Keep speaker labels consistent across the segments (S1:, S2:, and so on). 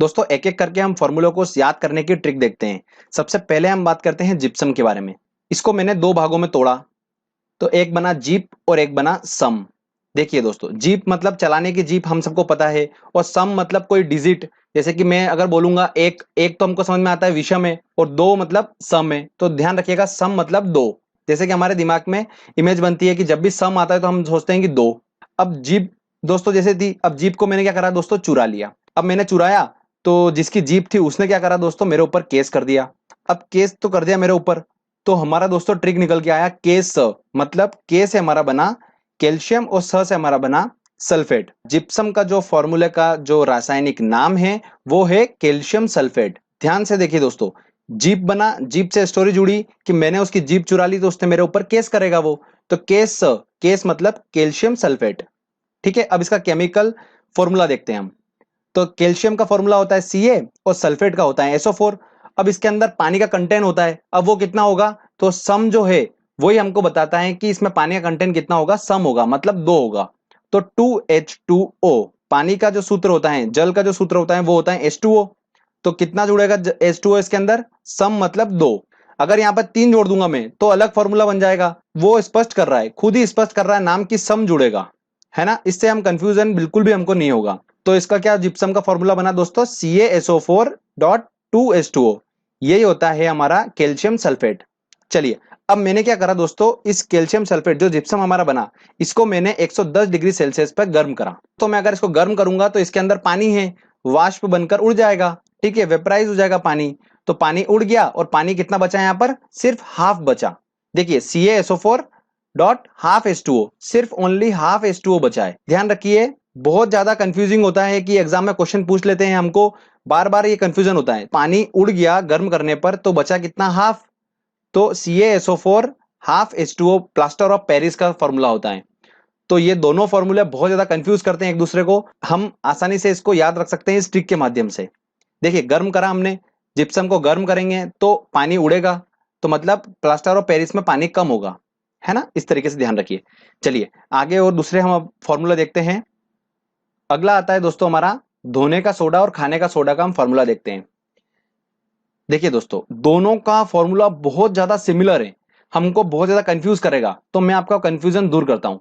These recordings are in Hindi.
S1: दोस्तों एक एक करके हम फॉर्मूलों को याद करने की ट्रिक देखते हैं। सबसे पहले हम बात करते हैं जिप्सम के बारे में। इसको मैंने दो भागों में तोड़ा, तो एक बना जीप और एक बना सम। देखिए दोस्तों, जीप मतलब चलाने की जीप, हम सबको पता है। और सम मतलब कोई डिजिट, जैसे कि मैं अगर बोलूंगा एक एक, तो हमको समझ में आता है विषम है, और दो मतलब सम है। तो ध्यान रखिएगा, सम मतलब दो। जैसे कि हमारे दिमाग में इमेज बनती है कि जब भी सम आता है तो हम सोचते हैं कि दो। अब जीप दोस्तों जैसे थी, अब जीप को मैंने क्या करा दोस्तों, चुरा लिया। अब मैंने चुराया, तो जिसकी जीप थी उसने क्या करा दोस्तों, मेरे ऊपर केस कर दिया। अब केस तो कर दिया मेरे ऊपर, तो हमारा दोस्तों ट्रिक निकल के आया केस स, मतलब के से हमारा बना कैल्शियम और स से हमारा बना सल्फेट। जिप्सम का जो फॉर्मूले का जो रासायनिक नाम है वो है कैल्शियम सल्फेट। ध्यान से देखिए दोस्तों, जीप बना, जीप से स्टोरी जुड़ी कि मैंने उसकी जीप चुरा ली तो उसने मेरे ऊपर केस करेगा वो। तो केस स, केस मतलब कैल्शियम सल्फेट। ठीक है, अब इसका केमिकल फॉर्मूला देखते हैं हम। तो कैल्शियम का फॉर्मूला होता है Ca और सल्फेट का होता है SO4। अब इसके अंदर पानी का कंटेंट होता है, अब वो कितना होगा, तो सम जो है वही हमको बताता है कि इसमें पानी का कंटेंट कितना होगा, सम होगा मतलब दो होगा। तो 2H2O, पानी का जो सूत्र होता है, जल का जो सूत्र होता है वो होता है H2O। तो कितना जुड़ेगा H2O इसके अंदर, सम मतलब दो। अगर यहां पर तीन जोड़ दूंगा मैं तो अलग फॉर्मूला बन जाएगा। वो स्पष्ट कर रहा है, खुद ही स्पष्ट कर रहा है, नाम की सम जुड़ेगा, है ना। इससे हम कंफ्यूजन बिल्कुल भी हमको नहीं होगा। तो इसका क्या जिप्सम का फॉर्मूला बना दोस्तों, CaSO4.2H2O। यही होता है हमारा कैल्शियम सल्फेट। चलिए, अब मैंने क्या करा दोस्तों, इस कैल्शियम सल्फेट जो जिप्सम हमारा बना, इसको मैंने 110 डिग्री सेल्सियस पर गर्म करा। तो मैं अगर इसको गर्म करूंगा तो इसके अंदर पानी है, वाष्प बनकर उड़ जाएगा। ठीक है, वेपराइज हो जाएगा पानी। तो पानी उड़ गया और पानी कितना बचा यहां पर, सिर्फ हाफ बचा। देखिए CaSO4.हाफ H2O, सिर्फ ओनली हाफ H2O बचा है। ध्यान रखिए, बहुत ज्यादा कंफ्यूजिंग होता है कि एग्जाम में क्वेश्चन पूछ लेते हैं हमको, बार बार ये कंफ्यूजन होता है। पानी उड़ गया गर्म करने पर तो बचा कितना, हाफ। तो CaSO4 half H2O plaster of Paris का फॉर्मूला होता है। तो ये दोनों फॉर्मूले बहुत ज्यादा कंफ्यूज करते हैं एक दूसरे को। हम आसानी से इसको याद रख सकते हैं इस ट्रिक के माध्यम से। देखिए, गर्म करा हमने, जिप्सम को गर्म करेंगे तो पानी उड़ेगा, तो मतलब प्लास्टर ऑफ पेरिस में पानी कम होगा, है ना। इस तरीके से ध्यान रखिए। चलिए आगे और दूसरे हम अब फॉर्मूला देखते हैं। अगला आता है दोस्तों हमारा धोने का सोडा और खाने का सोडा का हम फॉर्मूला देखते हैं। देखिए दोस्तों, दोनों का फॉर्मूला बहुत ज्यादा सिमिलर है, हमको बहुत ज्यादा कंफ्यूज करेगा, तो मैं आपका कंफ्यूजन दूर करता हूं।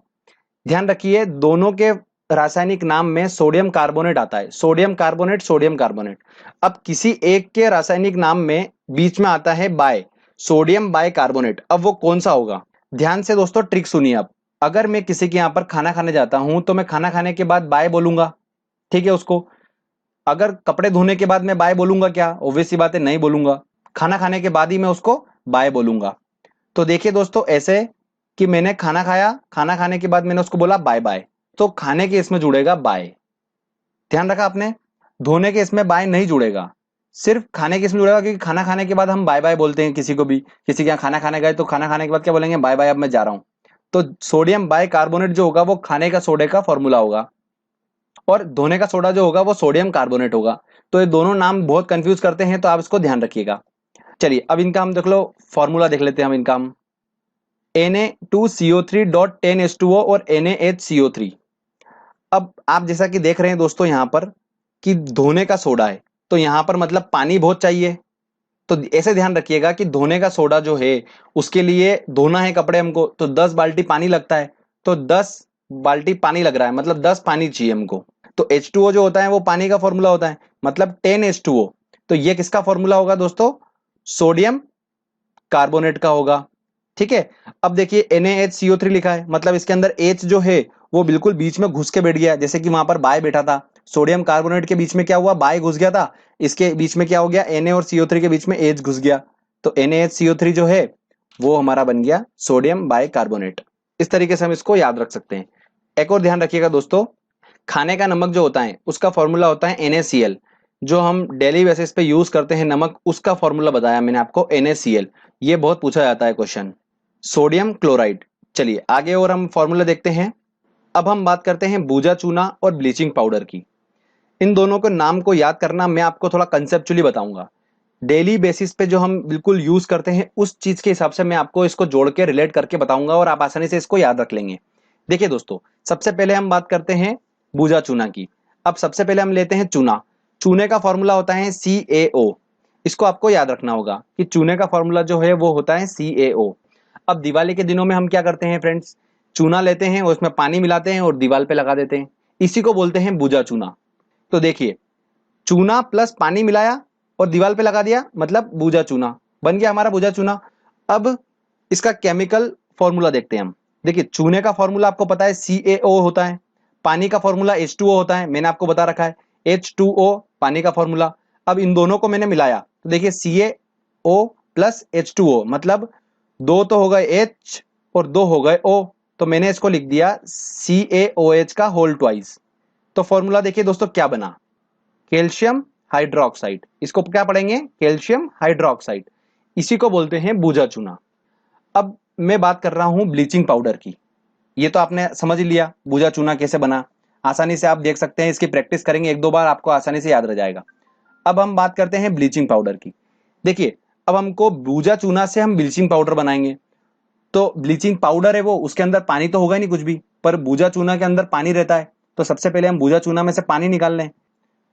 S1: ध्यान रखिए, दोनों के रासायनिक नाम में सोडियम कार्बोनेट आता है, सोडियम कार्बोनेट, सोडियम कार्बोनेट। अब किसी एक के रासायनिक नाम में बीच में आता है बाय, सोडियम बाय कार्बोनेट। अब वो कौन सा होगा, ध्यान से दोस्तों ट्रिक सुनिए। अब अगर मैं किसी के यहां पर खाना खाने जाता हूं तो मैं खाना खाने के बाद बाय बोलूंगा, ठीक है उसको। अगर कपड़े धोने के बाद मैं बाय बोलूंगा क्या, ऑब्वियस सी बात है, नहीं बोलूंगा। खाना खाने के बाद ही मैं उसको बाय बोलूंगा। तो देखिए दोस्तों, ऐसे कि मैंने खाना खाया, खाना खाने के बाद मैंने उसको बोला बाय बाय, तो खाने के इसमें जुड़ेगा बाय। ध्यान रखा आपने, धोने के इसमें बाय नहीं जुड़ेगा, सिर्फ खाने के इसमें जुड़ेगा, क्योंकि खाना खाने के बाद हम बाय बाय बोलते हैं किसी को भी। किसी के यहाँ खाना खाने गए तो खाना खाने के बाद क्या बोलेंगे, बाय बाय, अब मैं जा रहा हूं। तो सोडियम बाय कार्बोनेट जो होगा वो खाने का सोडे का फॉर्मूला होगा, और धोने का सोडा जो होगा वो सोडियम कार्बोनेट होगा। तो ये दोनों नाम बहुत कंफ्यूज करते हैं, तो आप इसको ध्यान रखिएगा। चलिए अब इनका हम देख लो, फॉर्मूला देख लेते हैं हम इनका। हम Na2CO3.10H2O और NaHCO3। अब आप जैसा कि देख रहे हैं दोस्तों यहां पर कि धोने का सोडा है, तो यहां पर मतलब पानी बहुत चाहिए। तो ऐसे ध्यान रखिएगा कि धोने का सोडा जो है उसके लिए धोना है कपड़े हमको, तो 10 बाल्टी पानी लगता है। तो 10 बाल्टी पानी लग रहा है, मतलब 10 पानी चाहिए हमको। तो H2O जो होता है वो पानी का फॉर्मूला होता है, मतलब 10H2O। तो ये किसका फॉर्मूला होगा दोस्तों, सोडियम कार्बोनेट का होगा। ठीक है, अब देखिए NaHCO3 लिखा है, मतलब इसके अंदर H जो है वो बिल्कुल बीच में घुस के बैठ गया, जैसे कि वहां पर बाय बैठा था। सोडियम कार्बोनेट के बीच में क्या हुआ, बाय घुस गया था। इसके बीच में क्या हो गया, Na और CO3 के बीच में H घुस गया। तो NaHCO3 जो है वो हमारा बन गया सोडियम बाय कार्बोनेट। इस तरीके से हम इसको याद रख सकते हैं। एक और ध्यान रखिएगा दोस्तों, खाने का नमक जो होता है उसका फॉर्मूला होता है NaCl। जो हम डेली बेसिस पे यूज करते हैं नमक, उसका फॉर्मूला बताया मैंने आपको, NaCl। ये बहुत पूछा जाता है क्वेश्चन। Sodium chloride. चलिए आगे और हम फॉर्मूला देखते हैं। अब हम बात करते हैं बूजा चूना और ब्लीचिंग पाउडर की। इन दोनों के नाम को याद करना मैं आपको थोड़ा कंसेप्चुअली बताऊंगा। डेली बेसिस पे जो हम बिल्कुल यूज करते हैं उस चीज के हिसाब से मैं आपको इसको जोड़ के रिलेट करके बताऊंगा, और आप आसानी से इसको याद रख लेंगे। देखिए दोस्तों, सबसे पहले हम बात करते हैं बूजा चूना की। अब सबसे पहले हम लेते हैं चूना। चूने का फॉर्मूला होता है CaO। इसको आपको याद रखना होगा कि चूने का फॉर्मूला जो है वो होता है CaO। अब दिवाली के दिनों में हम क्या करते हैं फ्रेंड्स, चूना लेते हैं और उसमें पानी मिलाते हैं और दीवार पे लगा देते हैं, इसी को बोलते हैं बूजा चूना। तो देखिए, चूना प्लस पानी मिलाया और दीवार पे लगा दिया, मतलब बूजा चूना बन गया हमारा बूजा चूना। अब इसका केमिकल फॉर्मूला देखते हैं हम। देखिए, चूने का फॉर्मूला आपको पता है CaO होता है, पानी का फॉर्मूला H2O होता है, मैंने आपको बता रखा है H2O पानी का फॉर्मूला। अब इन दोनों को मैंने मिलाया तो देखिए CaO प्लस H2O, मतलब दो तो हो गए H और दो हो गए O, तो मैंने इसको लिख दिया CaOH का होल ट्वाइस। तो फॉर्मूला देखिए दोस्तों क्या बना, कैल्शियम हाइड्रोक्साइड। इसको क्या पढ़ेंगे, कैल्शियम हाइड्रोक्साइड, इसी को बोलते हैं बूजा चूना। अब मैं बात कर रहा हूं ब्लीचिंग पाउडर की। ये तो आपने समझ लिया बूजा चूना कैसे बना, आसानी से आप देख सकते हैं, इसकी प्रैक्टिस करेंगे एक दो बार आपको आसानी से याद रह जाएगा। अब हम बात करते हैं ब्लीचिंग पाउडर की। देखिए, अब हमको बूजा चूना से हम ब्लीचिंग पाउडर बनाएंगे, तो ब्लीचिंग पाउडर है वो, उसके अंदर पानी तो होगा नहीं कुछ भी, पर बूजा चूना के अंदर पानी रहता है। तो सबसे पहले हम बूजा चूना में से पानी निकाल लें।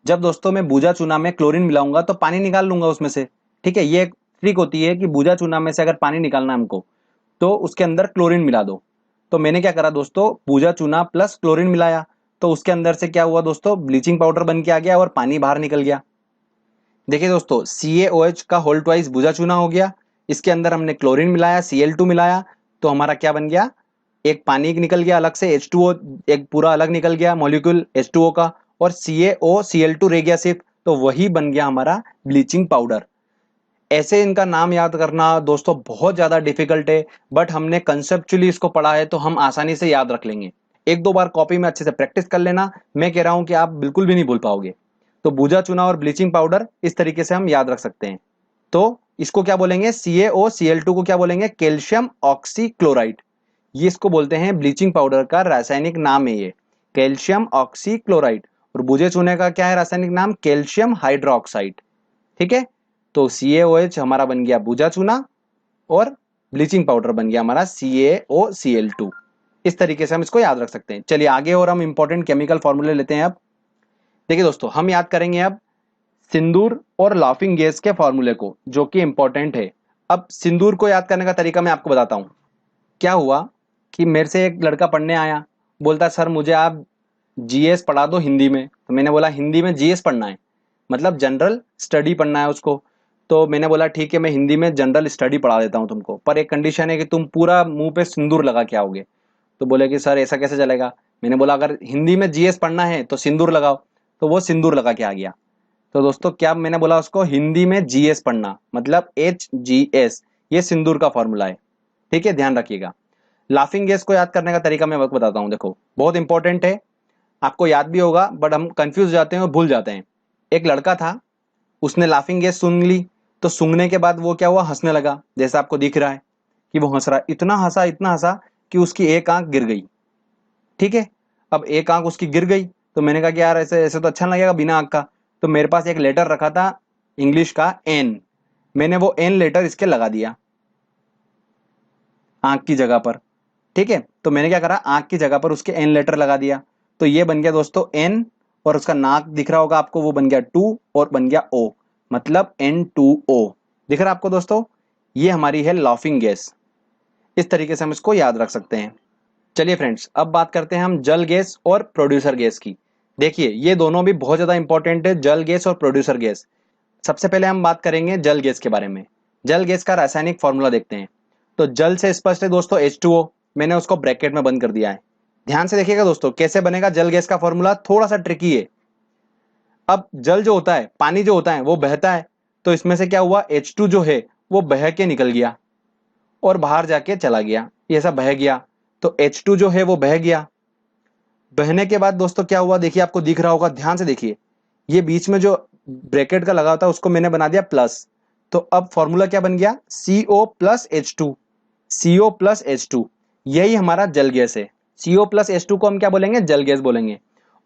S1: जब दोस्तों मैं बूजा चूना में क्लोरीन मिलाऊंगा तो पानी निकाल लूंगा उसमें से, ठीक है। ये एक ट्रिक होती है कि बूजा चूना में से अगर पानी निकालना है हमको तो उसके अंदर क्लोरीन मिला दो। तो मैंने क्या करा दोस्तों, बूजा चूना प्लस क्लोरीन मिलाया, तो उसके अंदर से क्या हुआ दोस्तों, ब्लीचिंग पाउडर बन के आ गया और पानी बाहर निकल गया। देखिए दोस्तों, CaOH का होल ट्वाइस बूजा चूना हो गया, इसके अंदर हमने क्लोरीन मिलाया, Cl2 मिलाया, तो हमारा क्या बन गया, एक पानी निकल गया अलग से, H2O एक पूरा अलग निकल गया मॉलिक्यूल H2O का, और CaOCl2 रह गया सिर्फ, तो वही बन गया हमारा ब्लीचिंग पाउडर। ऐसे इनका नाम याद करना दोस्तों बहुत ज्यादा डिफिकल्ट है, बट हमने कंसेप्चुअली इसको पढ़ा है तो हम आसानी से याद रख लेंगे। एक दो बार कॉपी में अच्छे से प्रैक्टिस कर लेना, मैं कह रहा हूं कि आप बिल्कुल भी नहीं भूल पाओगे। तो बूजा चूना और ब्लीचिंग पाउडर इस तरीके से हम याद रख सकते हैं। तो इसको क्या बोलेंगे, CaOCl2 को क्या बोलेंगे, कैल्शियम ऑक्सीक्लोराइड। ये इसको बोलते हैं ब्लीचिंग पाउडर का रासायनिक नाम है ये, कैल्शियम ऑक्सीक्लोराइड। और बूजे चूने का क्या है रासायनिक नाम, कैल्शियम हाइड्रोक्साइड, ठीक है। तो CaOH हमारा बन गया बूजा चूना और ब्लीचिंग पाउडर बन गया हमारा CaOCl2। इस तरीके से हम इसको याद रख सकते हैं। चलिए आगे और हम इंपॉर्टेंट केमिकल फॉर्मूले लेते हैं। अब देखिए दोस्तों, हम याद करेंगे अब सिंदूर और लाफिंग गैस के फॉर्मूले को, जो कि इंपॉर्टेंट है। अब सिंदूर को याद करने का तरीका मैं आपको बताता हूं। क्या हुआ कि मेरे से एक लड़का पढ़ने आया, बोलता सर मुझे आप GS पढ़ा दो हिंदी में। तो मैंने बोला हिंदी में GS पढ़ना है, मतलब जनरल स्टडी पढ़ना है उसको। तो मैंने बोला ठीक है, मैं हिंदी में जनरल स्टडी पढ़ा देता हूँ तुमको, पर एक कंडीशन है कि तुम पूरा मुंह पे सिंदूर लगा के आओगे। तो बोले कि सर ऐसा कैसे चलेगा। मैंने बोला अगर हिंदी में GS पढ़ना है तो सिंदूर लगाओ। तो वो सिंदूर लगा के आ गया। तो दोस्तों क्या मैंने बोला उसको, हिंदी में GS पढ़ना, मतलब HGS, ये सिंदूर का फॉर्मूला है, ठीक है, ध्यान रखिएगा। लाफिंग गैस को याद करने का तरीका मैं वक्त बताता हूँ, देखो बहुत इंपॉर्टेंट है, आपको याद भी होगा बट हम कंफ्यूज जाते हैं और भूल जाते हैं। एक लड़का था, उसने लाफिंग गैस सुन ली, तो सूंघने के बाद वो क्या हुआ, हंसने लगा, जैसा आपको दिख रहा है कि वो हंस रहा है। इतना हंसा कि उसकी एक आंख गिर गई, ठीक है। अब एक आंख उसकी गिर गई, तो मैंने कहा कि यार ऐसे ऐसे तो अच्छा नहीं लगेगा बिना आंख का। तो मेरे पास एक लेटर रखा था इंग्लिश का N, मैंने वो N लेटर इसके लगा दिया आंख की जगह पर, ठीक है। तो मैंने क्या करा, आंख की जगह पर उसके N लेटर लगा दिया, तो ये बन गया दोस्तों N, और उसका नाक दिख रहा होगा आपको, वो बन गया 2 और बन गया O, मतलब N2O। दिख रहा है आपको दोस्तों, ये हमारी है लाफिंग गैस। इस तरीके से हम इसको याद रख सकते हैं। चलिए फ्रेंड्स, अब बात करते हैं हम जल गैस और प्रोड्यूसर गैस की। देखिए ये दोनों भी बहुत ज्यादा इंपॉर्टेंट है, जल गैस और प्रोड्यूसर गैस। सबसे पहले हम बात करेंगे जल गैस के बारे में। जल गैस का रासायनिक फॉर्मूला देखते हैं। तो जल से स्पष्ट है दोस्तों H2O, मैंने उसको ब्रैकेट में बंद कर दिया है। ध्यान से देखिएगा दोस्तों कैसे बनेगा जल गैस का फॉर्मूला, थोड़ा सा ट्रिकी है। अब जल जो होता है, पानी जो होता है वो बहता है, तो इसमें से क्या हुआ, H2 जो है वो बह के निकल गया और बाहर जाके चला गया, ये ऐसा बह गया, तो H2 जो है वो बह गया। बहने के बाद दोस्तों क्या हुआ, देखिए आपको दिख रहा होगा, ध्यान से देखिए, ये बीच में जो ब्रैकेट का लगा होता है उसको मैंने बना दिया प्लस। तो अब फॉर्मूला क्या बन गया, CO plus H2, CO plus H2, यही हमारा जल गैस है। CO प्लस H2 को हम क्या बोलेंगे, जल गैस बोलेंगे।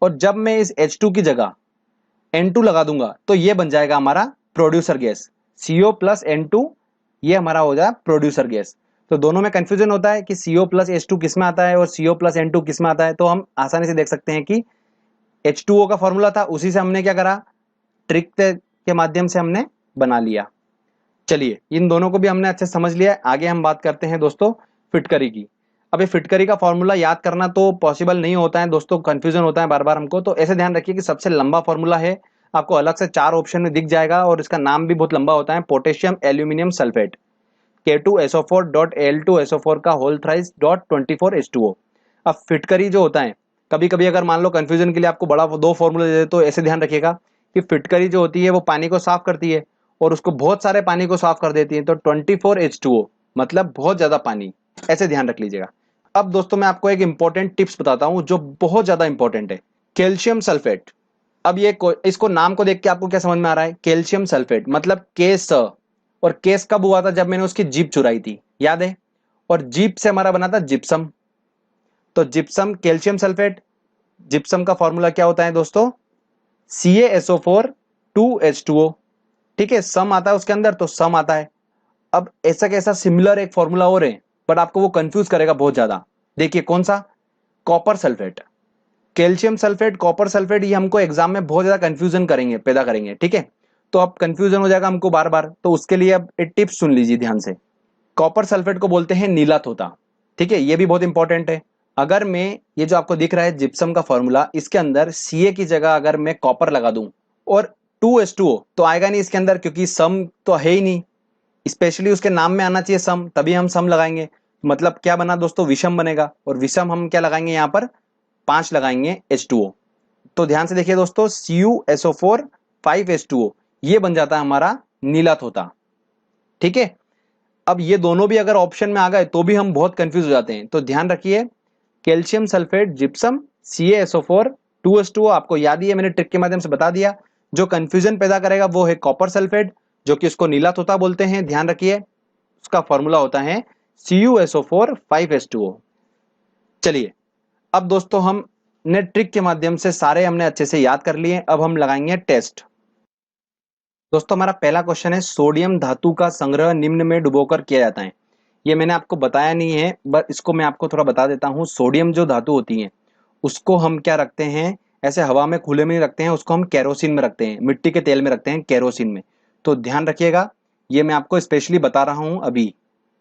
S1: और जब मैं इस H2 की जगह N2 लगा दूंगा तो ये बन जाएगा हमारा producer gas. CO plus N2, ये हमारा हो जाए प्रोड्यूसर गैस। तो दोनों में कंफ्यूजन होता है कि CO प्लस H2 किस में आता है और CO प्लस N2 किस में आता है, तो हम आसानी से देख सकते हैं कि H2O का फॉर्मूला था, उसी से हमने क्या करा, ट्रिक के माध्यम से हमने बना लिया। चलिए इन दोनों को भी हमने अच्छे समझ लिया है। आगे हम बात करते हैं दोस्तों फिटकरी की। अब ये फिटकरी का फॉर्मूला याद करना तो पॉसिबल नहीं होता है दोस्तों, कंफ्यूजन होता है बार बार हमको। तो ऐसे ध्यान रखिए कि सबसे लंबा फॉर्मूला है, आपको अलग से 4 ऑप्शन में दिख जाएगा और इसका नाम भी बहुत लंबा होता है, पोटेशियम एल्यूमिनियम सल्फेट, K2SO4.Al2SO4 का होल थ्राइस .24H2O। अब फिटकरी जो होता है, कभी कभी अगर मान लो कंफ्यूजन के लिए आपको बड़ा 2 फॉर्मूला दे दे तो ऐसे ध्यान रखिएगा कि फिटकरी जो होती है वो पानी को साफ करती है और उसको बहुत सारे पानी को साफ कर देती है, तो 24H2O मतलब बहुत ज्यादा पानी, ऐसे ध्यान रख लीजिएगा। अब दोस्तों मैं आपको एक इंपॉर्टेंट टिप्स बताता हूं जो बहुत ज्यादा इंपॉर्टेंट है, कैल्शियम सल्फेट। अब ये इसको नाम को देख के आपको क्या समझ में आ रहा है, कैल्शियम सल्फेट मतलब केस। और केस कब हुआ था, जब मैंने उसकी जीप चुराई थी, याद है। और जीप से हमारा बना था जिप्सम, तो जिप्सम कैल्शियम सल्फेट। जिप्सम का फॉर्मूला क्या होता है दोस्तों, CaSO4 2H2O। ठीक है, सम आता है उसके अंदर तो सम आता है। अब ऐसा कैसा सिमिलर एक फॉर्मूला और है, बट आपको वो कंफ्यूज करेगा बहुत ज्यादा। देखिए कौन सा, copper sulphate. Calcium sulphate, copper sulphate, ये हमको एग्जाम में बहुत ज्यादा कंफ्यूजन करेंगे, पैदा करेंगे। ठीक है, तो अब कंफ्यूजन हो जाएगा हमको बार बार, तो उसके लिए अब एक टिप्स सुन लीजिए ध्यान से। कॉपर सल्फेट को बोलते हैं नीला तोता। ठीक है, ये भी बहुत इंपॉर्टेंट है। अगर मैं ये जो आपको दिख रहा है जिप्सम का फॉर्मूला, इसके अंदर Ca की जगह अगर मैं कॉपर लगा दूं और 2H2O तो आएगा नहीं इसके अंदर, क्योंकि सम तो है ही नहीं। स्पेशली उसके नाम में आना चाहिए सम, तभी हम सम लगाएंगे। मतलब क्या बना दोस्तों, विषम बनेगा। और विषम हम क्या लगाएंगे यहाँ पर, 5 लगाएंगे H2O। तो ध्यान से देखिए दोस्तों, CuSO4 5H2O, ये बन जाता है हमारा नीला तोता। ठीक है, अब ये दोनों भी अगर ऑप्शन में आ गए तो भी हम बहुत कंफ्यूज हो जाते हैं। तो ध्यान रखिए, calcium sulphate, gypsum, CaSO4 2H2O, आपको याद ही है, मैंने ट्रिक के माध्यम से बता दिया। जो कंफ्यूजन पैदा करेगा वो है कॉपर सल्फेट, जो कि उसको नीला तोता बोलते हैं। ध्यान रखिए उसका फॉर्मूला होता है CuSO4 5H2O। चलिए अब दोस्तों हमने ट्रिक के माध्यम से सारे हमने अच्छे से याद कर लिए, अब हम लगाएंगे टेस्ट। दोस्तों हमारा पहला क्वेश्चन है, सोडियम धातु का संग्रह निम्न में डुबोकर किया जाता है। ये मैंने आपको बताया नहीं है, बट इसको मैं आपको थोड़ा बता देता हूँ। सोडियम जो धातु होती है उसको हम क्या रखते हैं, ऐसे हवा में खुले में नहीं रखते हैं, उसको हम केरोसिन में रखते हैं, मिट्टी के तेल में रखते हैं, केरोसिन में। तो ध्यान रखिएगा, ये मैं आपको स्पेशली बता रहा हूँ अभी,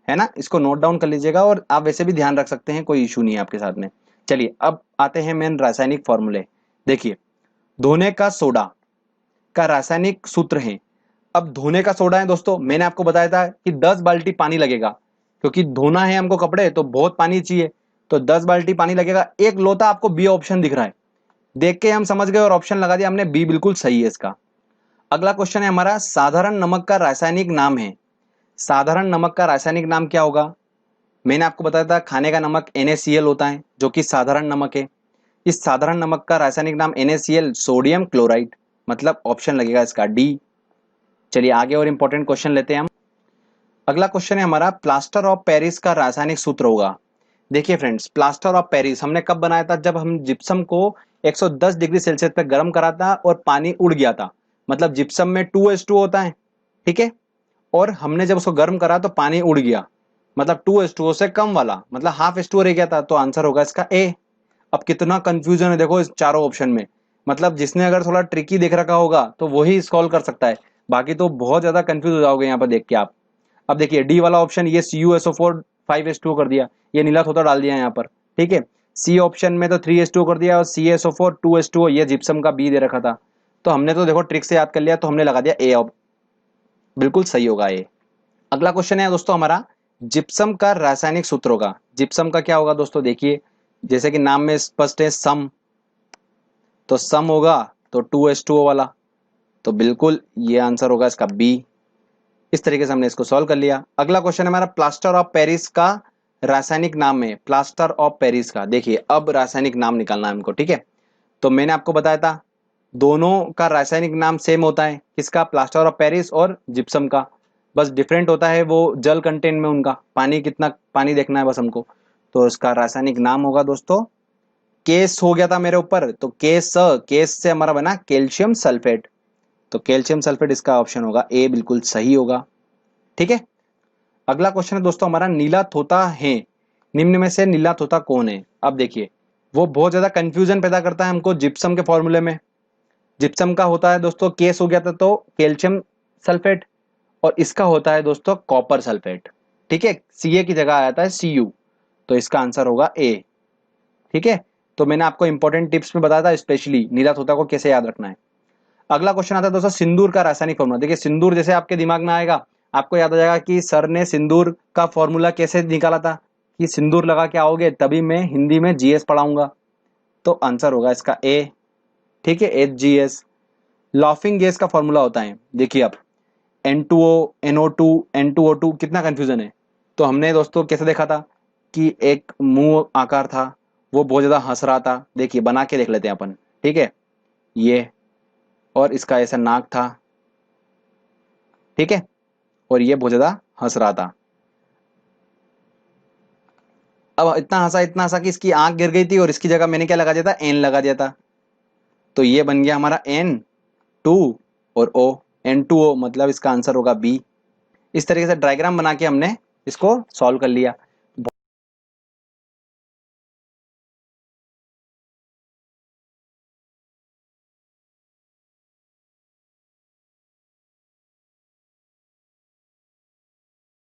S1: है ना, इसको नोट डाउन कर लीजिएगा। और आप वैसे भी ध्यान रख सकते हैं, कोई इशू नहीं है आपके साथ में। चलिए अब आते हैं मेन रासायनिक फॉर्मूले। देखिए धोने का सोडा का रासायनिक सूत्र है। अब धोने का सोडा है दोस्तों, मैंने आपको बताया था कि 10 बाल्टी पानी लगेगा, क्योंकि धोना है हमको कपड़े तो बहुत पानी चाहिए, तो 10 बाल्टी पानी लगेगा। एक लोटा आपको बी ऑप्शन दिख रहा है, देख के हम समझ गए और ऑप्शन लगा दिया हमने, बी बिल्कुल सही है इसका। अगला क्वेश्चन है हमारा, साधारण नमक का रासायनिक नाम है। साधारण नमक का रासायनिक नाम क्या होगा, मैंने आपको बताया था खाने का नमक NaCl होता है, जो कि साधारण नमक है। इस साधारण नमक का रासायनिक नाम NaCl, सोडियम क्लोराइड, मतलब ऑप्शन लगेगा इसका डी। चलिए आगे और इंपॉर्टेंट क्वेश्चन लेते हैं हम। अगला क्वेश्चन है हमारा, प्लास्टर ऑफ पेरिस का रासायनिक सूत्र होगा। देखिए फ्रेंड्स, प्लास्टर ऑफ पेरिस हमने कब बनाया था, जब हम जिप्सम को 110 डिग्री सेल्सियस पे गर्म करा था और पानी उड़ गया था। मतलब जिप्सम में 2H2 होता है, ठीक है, और हमने जब उसको गर्म करा तो पानी उड़ गया, मतलब 2H2O से कम वाला, मतलब हाफ H2O रह गया था, तो आंसर होगा इसका ए। अब कितना कंफ्यूजन है देखो इस चारों ऑप्शन में, मतलब जिसने अगर थोड़ा ट्रिकी देख रखा होगा तो वही सॉल्व कर सकता है, बाकी तो बहुत ज्यादा कंफ्यूज हो जाओगे यहाँ पर देख के आप। अब देखिए डी वाला ऑप्शन, ये CuSO4 5H2O कर दिया, ये नीला थोड़ा डाल दिया यहाँ पर, ठीक है। सी ऑप्शन में तो 3H2O कर दिया, और CaSO4 2H2O, ये जिप्सम का बी दे रखा था। तो हमने तो देखो ट्रिक से याद कर लिया, तो हमने लगा दिया ए, बिल्कुल सही होगा ये। अगला क्वेश्चन है दोस्तों हमारा, जिप्सम का रासायनिक सूत्र होगा। जिप्सम का क्या होगा दोस्तों, देखिए जैसे कि नाम में स्पष्ट है सम, तो सम होगा तो 2H2O वाला, तो बिल्कुल ये आंसर होगा इसका बी। इस तरीके से हमने इसको सॉल्व कर लिया। अगला क्वेश्चन है हमारा, प्लास्टर ऑफ पेरिस का रासायनिक नाम है। प्लास्टर ऑफ पेरिस का, देखिए अब रासायनिक नाम निकालना है हमको, ठीक है। तो मैंने आपको बताया था दोनों का रासायनिक नाम सेम होता है, किसका, प्लास्टर ऑफ पेरिस और जिप्सम का। बस डिफरेंट होता है वो जल कंटेंट में उनका, पानी कितना पानी देखना है बस हमको। तो इसका रासायनिक नाम होगा दोस्तों, केस हो गया था मेरे ऊपर, तो केस, केस से हमारा बना कैल्शियम सल्फेट, तो कैल्शियम सल्फेट इसका ऑप्शन होगा ए, बिल्कुल सही होगा, ठीक है। अगला क्वेश्चन है दोस्तों हमारा, नीला तोता है, निम्न में से नीला तोता कौन है। अब देखिए वो बहुत ज्यादा कंफ्यूजन पैदा करता है हमको जिप्सम के फॉर्मूले में, जिप्सम का होता है दोस्तों केस हो गया था तो कैल्शियम सल्फेट, और इसका होता है दोस्तों कॉपर सल्फेट। ठीक है, Ca की जगह आया था Cu, तो इसका आंसर होगा ए। ठीक है, तो मैंने आपको इंपॉर्टेंट टिप्स में बताया था स्पेशली नीरज होता को कैसे याद रखना है। अगला क्वेश्चन आता है दोस्तों सिंदूर का रासायनिक फॉर्मूला। देखिए सिंदूर जैसे आपके दिमाग में आएगा, आपको याद आ जाएगा कि सर ने सिंदूर का फॉर्मूला कैसे निकाला था, कि सिंदूर लगा के आओगे तभी मैं हिंदी में जीएस पढ़ाऊंगा, तो आंसर होगा इसका ए। ठीक है, HGS। लॉफिंग गैस का फॉर्मूला होता है, देखिए आप N2O, NO2, N2O2, कितना कंफ्यूजन है। तो हमने दोस्तों कैसे देखा था कि एक मुंह आकार था, वो बहुत ज्यादा हंस रहा था। देखिए बना के देख लेते हैं अपन। ठीक है, ये, और इसका ऐसा नाक था। ठीक है, और ये बहुत ज्यादा हंस रहा था। अब इतना हंसा कि इसकी आंख गिर गई थी, और इसकी जगह मैंने क्या लगा दिया था, एन लगा दिया था। तो ये बन गया हमारा N2 और O, N2O, मतलब इसका आंसर होगा बी। इस तरीके से डायग्राम बना के हमने इसको सॉल्व कर लिया।